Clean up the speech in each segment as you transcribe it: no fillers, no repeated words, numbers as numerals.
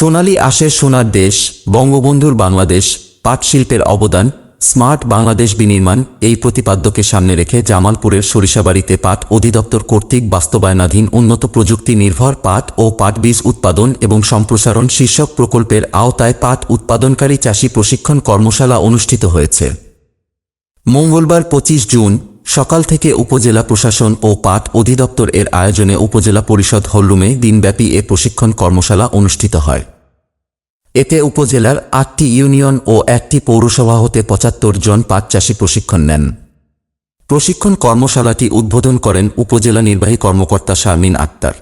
সোনালী আঁশের সোনার দেশ, বঙ্গবন্ধুর বাংলাদেশ, পাট শিল্পের অবদান, স্মার্ট বাংলাদেশ বিনির্মাণ এই প্রতিপাদ্যকে সামনে রেখে জামালপুরের সরিষাবাড়ীতে পাট অধিদপ্তর কর্তৃক বাস্তবায়নাধীন উন্নত প্রযুক্তি নির্ভর পাট ও পাট বীজ উৎপাদন এবং সম্প্রসারণ শীর্ষক প্রকল্পের আওতায় পাট উৎপাদনকারী চাষী প্রশিক্ষণ কর্মশালা অনুষ্ঠিত হয়েছে। মঙ্গলবার 25 জুন সকাল থেকে উপজেলা প্রশাসন ও পাট অধিদপ্তর এর আয়োজনে উপজেলা পরিষদ হলরুমে দিনব্যাপী এ প্রশিক্ষণ কর্মশালা অনুষ্ঠিত হয়। এতে উপজেলার 8টি ইউনিয়ন ও 1টি পৌরসভা হতে 75 জন পাট চাষী প্রশিক্ষণ নেন। প্রশিক্ষণ কর্মশালাটি উদ্বোধন করেন উপজেলা নির্বাহী কর্মকর্তা শারমিন আক্তার।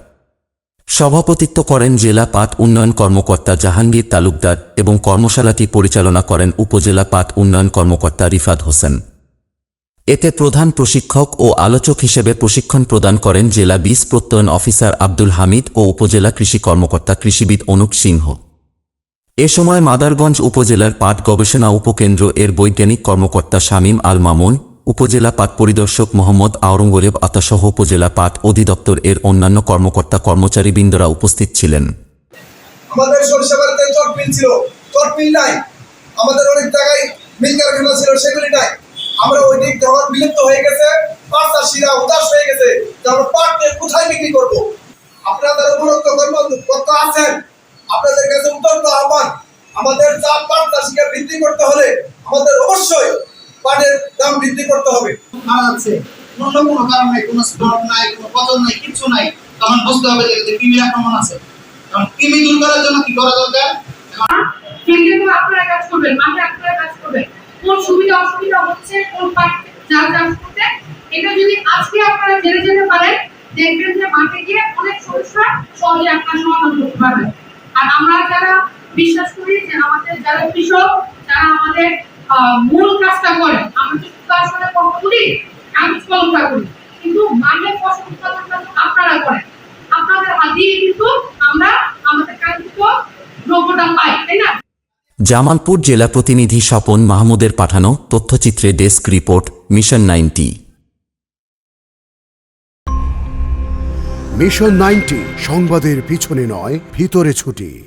সভাপতিত্ব করেন জেলা পাট উন্নয়ন কর্মকর্তা জাহাঙ্গীর তালুকদার এবং কর্মশালাটি পরিচালনা করেন উপজেলা পাট উন্নয়ন কর্মকর্তা রিফাত হোসেন। এতে প্রধান প্রশিক্ষক ও আলোচক হিসেবে প্রশিক্ষণ প্রদান করেন জেলা বীজ প্রত্যয়ন অফিসার আব্দুল হামিদ ও উপজেলা কৃষি কর্মকর্তা কৃষিবিদ অনুপ সিংহ। এ সময় মাদারগঞ্জ উপজেলার পাট গবেষণা উপকেন্দ্র এর বৈজ্ঞানিক কর্মকর্তা শামীম আল মামুন, উপজেলা পাট পরিদর্শক মোহাম্মদ আওরঙ্গজেব আতাসহ উপজেলা পাট অধিদপ্তর এর অন্যান্য কর্মকর্তা কর্মচারীবৃন্দরা উপস্থিত ছিলেন। আমাদের সরিষাবাড়িতে চটমিল ছিল, চটমিল নাই। আমাদের অনেক জায়গায় মিল কারখানা ছিল, সেগুলি নাই। আমরা ওই দিক যখন বিলুপ্ত হয়ে গেছে, পাট চাষিরা উদাস হয়ে গেছে যে আমরা পাট কোথায় বিক্রি করব। আপনাদের উপরোক্ত কর্মকর্তা আছেন, আপনাদের কাছে উত্তর আহ্বান, আমাদের চা পাট চাষিকে বৃদ্ধি করতে হলে আমাদের অবশ্যই পাটের দাম বৃদ্ধি করতে হবে। আছে অন্য কোনো কারণ নাই, কোনো স্পট নাই, কোনো পতন নাই, কিছু নাই, তখন বুঝতে হবে যে কৃমির আক্রমণ আছে। কারণ কৃমি দূর করার জন্য কি করা দরকার? আপনারা কাজ করবেন, মাঠে আপনারা কাজ করবেন, কোন সুবিধা অসুবিধা হচ্ছে কোন পাট চাষ করতে, এটা যদি আজকে আপনারা জেনে যেতে পারেন, দেখবেন যে মাঠে গিয়ে অনেক সমস্যা সহজে আপনারা সমাধান করতে পারবেন। আর আমরা যারা বিশ্বাস করি যে আমাদের যারা কৃষক, যারা আমাদের মূল কাজটা করে, আমরা তো শুধু আসলে কষ্ট করি, কাগজ কলমটা করি, কিন্তু মাঠে ফসল উৎপাদনটা আপনারা করেন। আপনাদের হাত দিয়ে কিন্তু আমরা আমাদের কাঙ্ক্ষিত দ্রব্যটা পাই, তাই না? জামালপুর জেলা প্রতিনিধি স্বপন মাহমুদের পাঠানো তথ্যচিত্রে ডেস্ক রিপোর্ট, মিশন 90। মিশন 90 সংবাদের পিছনে নয়, ভিতরে ছুটি।